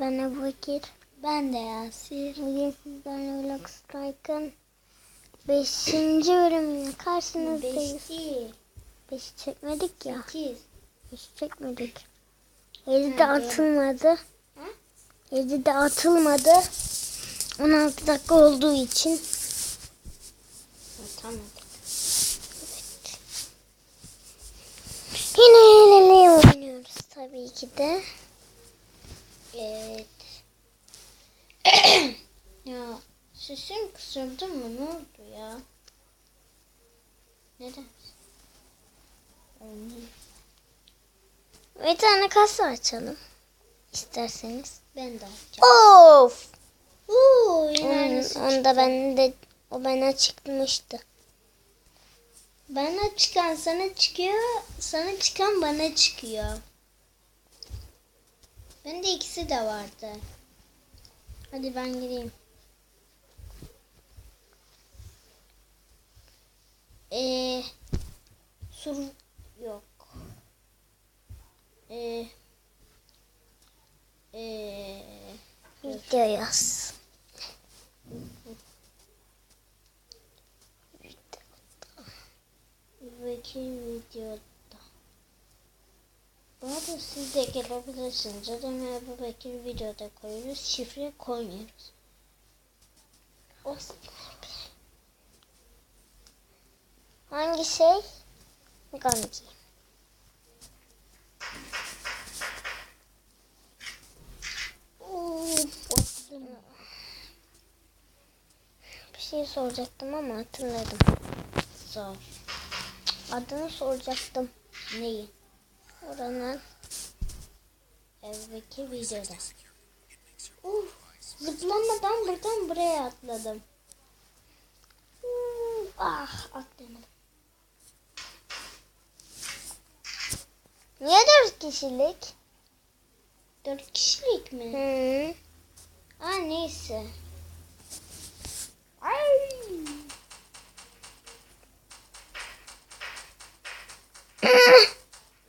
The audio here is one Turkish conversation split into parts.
Ben Ebu Bekir. Ben de Yasir. Bugün sizlerle Vlog Strike'ın 5. bölümüne karşınızdayız. 5'i çekmedik ya. 8. 5'i çekmedik. 7 de atılmadı. 7 de atılmadı. 16 dakika olduğu için. Atamadık. Evet. Yine el ele oynuyoruz tabii ki de. Evet. Ya sesim kısıldı mı? Ne oldu ya? Neden? Bir tane kasa açalım. İsterseniz. Ben de açacağım. Of! Yine aynısı Onda o bana çıkmıştı. bana çıkan sana çıkıyor. Sana çıkan bana çıkıyor. Bende ikisi de vardı. Hadi ben gireyim. Sur yok. Video yaz. Bekir videoda. Bu arada siz de gelebilirsiniz. Zaten Ebu Bekir videoda koyuyoruz. Şifre koymuyoruz. Hangi şey? Gamze. Bir şey soracaktım ama hatırladım. Zor. Adını soracaktım. Neyi? Oranın. Ebu Bekir videoda. Zıplamadan buradan buraya atladım. Atlayamadım. Niye 4 kişilik? 4 kişilik mi? Hı. Neyse.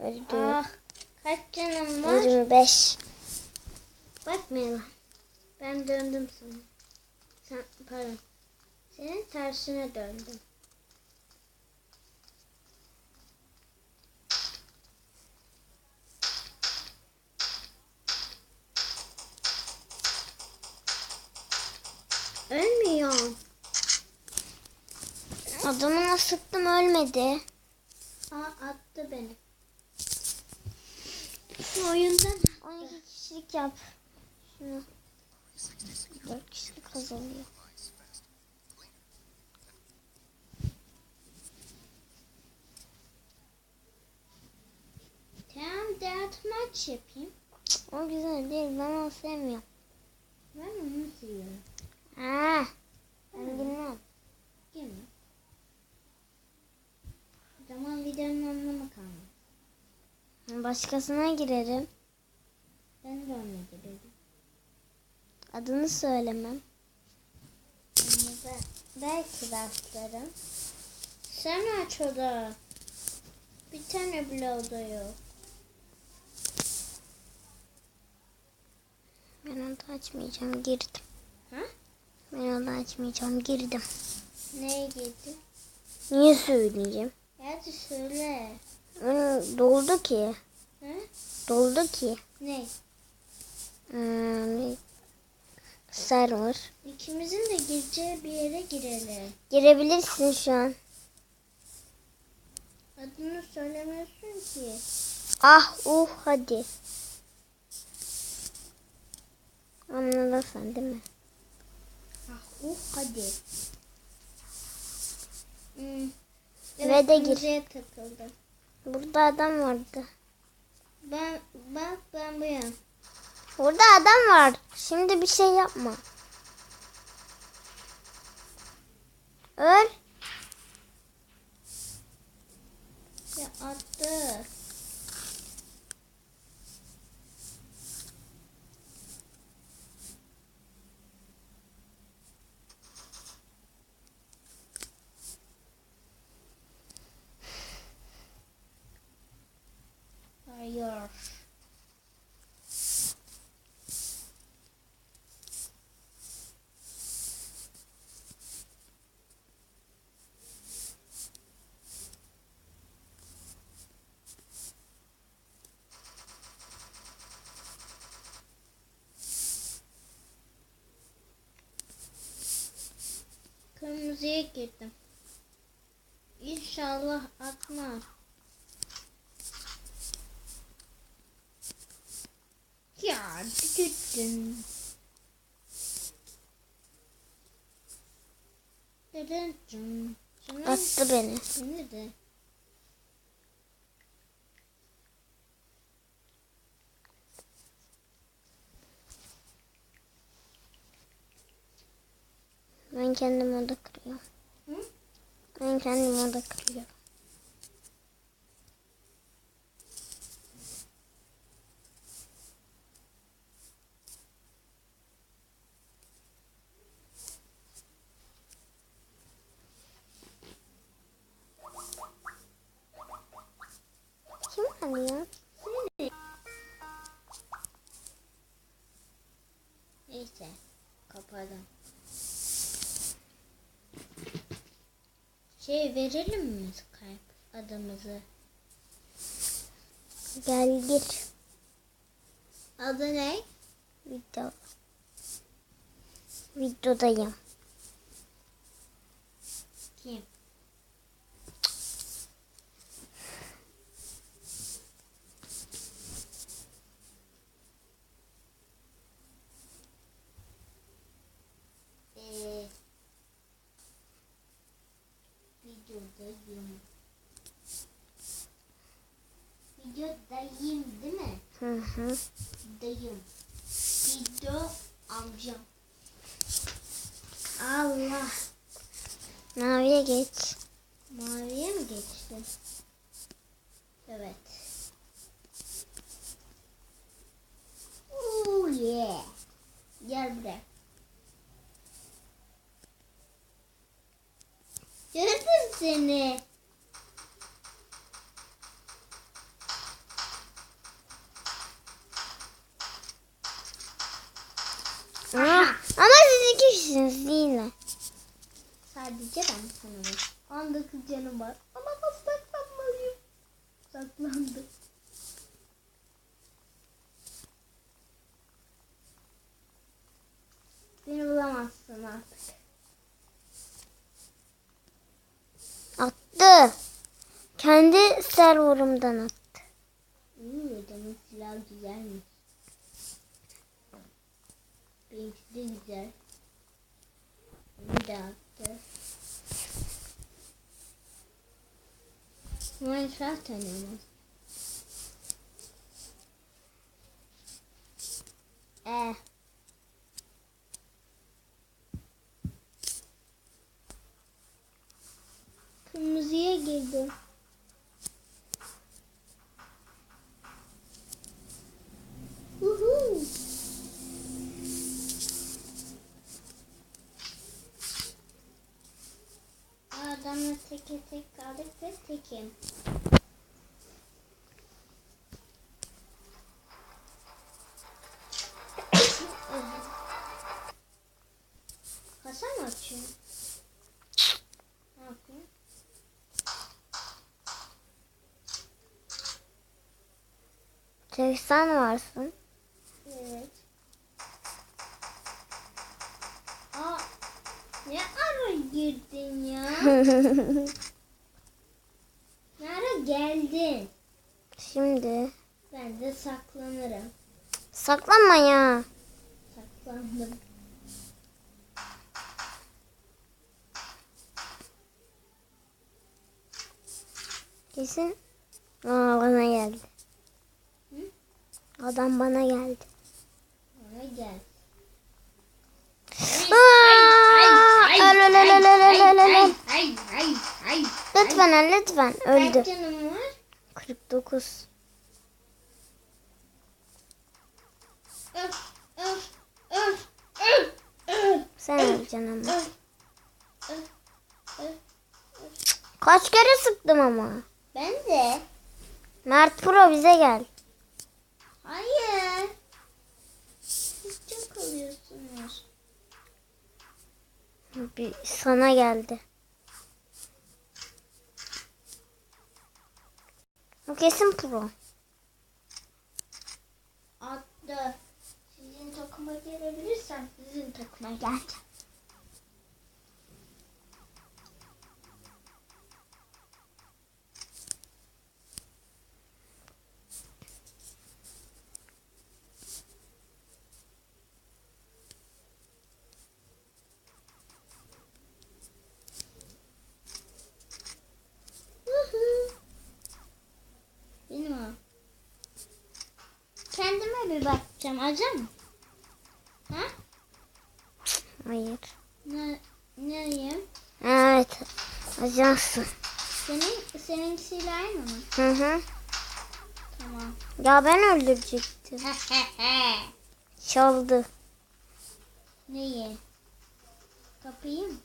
Öldü. Kaç canım var? 25. Bakmayalım. Ben döndüm sana. Pardon. Senin tersine döndüm. Ölmüyor. Adamına sıktım ölmedi. Attı beni. Şu oyundan 12 kişilik yap. Şunu. 4 kişilik azalıyor. tamam deathmatch yapayım. O güzel değil. Ben onu sevmiyorum. Ben onu seviyorum. Ben bilmem. Değil mi? O zaman videonun anlamı kalmadı. Başkasına girerim. Ben de ona girelim. Adını söylemem. Belki rastlarım. Sen aç oda. Bir tane bile oda yok. Ben onu açmayacağım. Girdim. Ha? Ben onu açmayacağım. Girdim. Neye girdin? Niye söyleyeceğim? Hadi söyle. Doldu ki. Ha? Doldu ki. Ne? Server. İkimizin de gireceği bir yere girelim. Girebilirsin şu an. Adını söylemiyorsun ki. Hadi. Anladın sen değil mi? Hadi. Ve de gir. kırmızıya takıldım. Burada adam vardı. Ben buyum. Burada adam var. Şimdi bir şey yapma. Öl. Ya attı. Hayır. kırmızıya girdim. İnşallah atmaz. Ya düdüdün. Düdüdün. Attı beni. Beni de. Ben kendim orada kırıyorum. Hı? Ben kendim orada kırıyorum. Kim arıyor? Neyse. Kapadım. Verelim mi Skype adımızı? Gel gir. Adı ne? Video. Videodayım. Kim? Videodayım. Videodayım değil mi? Hı hı. Dayım. Video amcam. Allah. Maviye geç. Maviye mi geçti? Evet. Oh yeah. Gel buraya. Gördüm seni. Ama siz iki kişisiniz değil mi? Sadece ben sanırım. 19 canım var. Ama nasıl saklanmalıyım? Saklandım. Beni bulamazsın artık. Attı. Kendi serverımdan attı. Adamın silahı güzelmiş. Benimki de güzel. Bir daha attı. Minecraft oynuyoruz. Kırmızıya girdim. Uhu. Adamla teke tek kaldık ve tekim. Kasa mı açıyorsun? Ne yapıyorsun? Tek sen varsın. Evet. Aa, ne ara girdin ya? Ne ara geldin? Şimdi Ben de saklanırım. saklanma ya. Saklandım. Kesin. Bana geldi. Hı? Adam bana geldi. Bana gel. Lütfen lütfen öldü. Kaç canım var? 49. Öf, öf, öf, öf, öf, Sen öleceksin ama. öf, öf, öf. Kaç kere sıktım ama. Ben de. Mert Pro bize gel. Hayır. Siz çok alıyorsunuz. Bir sana geldi. O kesin pro. Attı. Sizin takıma gelebilirsem sizin takıma geleceğim. mi bakacağım? Ajan? Ha? Hayır. Neyim? Evet. Ajansın. Seninkisiyle aynı mı? Hı hı. Tamam. Ya ben öldürecektim. Çaldı. Neyi? Kapıyı mı?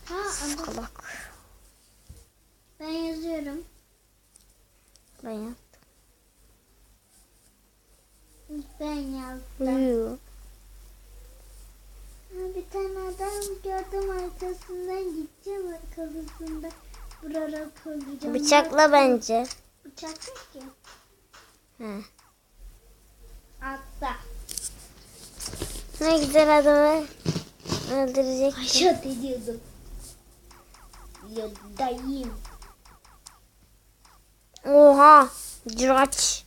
Ha, adı. Salak. Ben yazıyorum. Ben yaptım. Ben yazdım. Uyuyor. Bir tane adam gördüm, arkasından gideceğim, kafasında vurarak öldüreceğim. Bıçakla bence. Bıçak yok ki. He. Altta. Ne güzel adamı öldürecektim. Aşağı ediyordum. Yoldayım. Oha. Ciraç.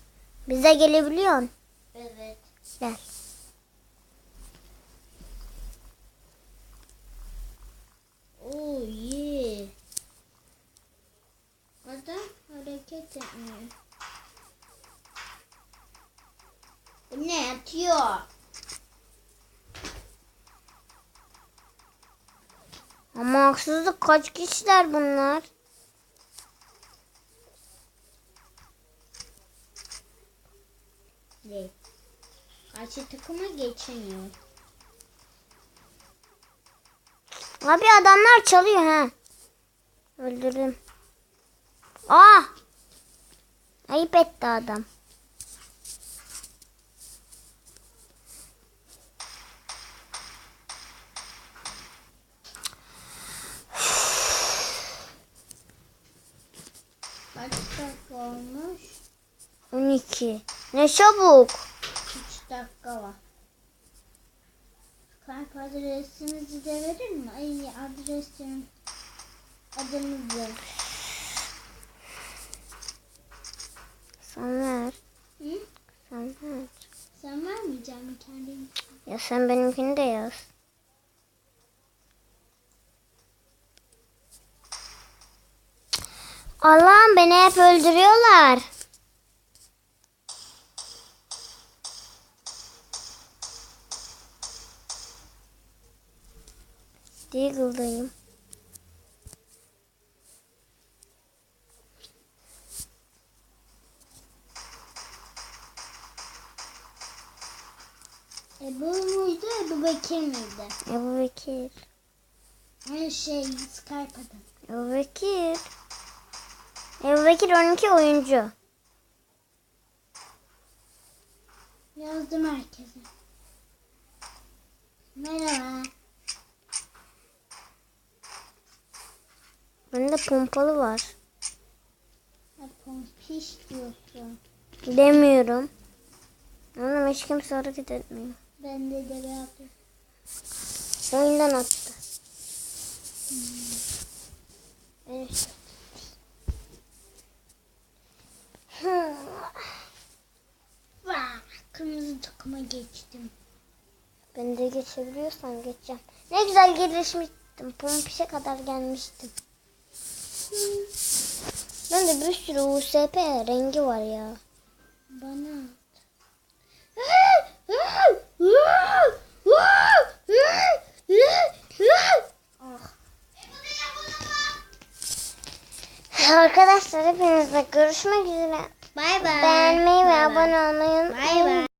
Bize gelebiliyorsun. Evet. Gel. Oh yeah. Adam hareket etmiyor. Bu ne atıyor? Ama haksızlık, kaç kişiler bunlar? Ne? Karşı takıma geçemiyor. Abi adamlar çalıyor ha. Öldürdüm. Aa! Ayıp etti adam. Kaç dakika olmuş? 12. Ne çabuk. 3 dakika var. Skype adresinizi de verir mi? Ay, adresim. Adınızı. Sen ver. Hı? Sen ver. Sen vermeyeceksin mi kendin? Ya sen benimkini de yaz. Allah'ım, beni hep öldürüyorlar. Deagle'dayım. Ebu muydu, Ebu Bekir miydi? Ebu Bekir. Skype adı. Ebu Bekir. Ebu Bekir 12 oyuncu. Yazdım herkese. Merhaba. Bende pompalı var. Pompiş diyorsun. Demiyorum. Oğlum hiç kimse hareket etmiyor. Bende de yaptım. Oyundan attı. Evet. Vah, kırmızı takıma geçtim. Ben de geçebiliyorsam geçeceğim. Ne güzel gelişmiştim. Pompişe kadar gelmiştim. Ben de bir sürü USP rengi var ya. Bana at. Arkadaşlar hepinizle görüşmek üzere. Bay bay. Beğenmeyi ve Bay bay. abone olmayı Bay bay.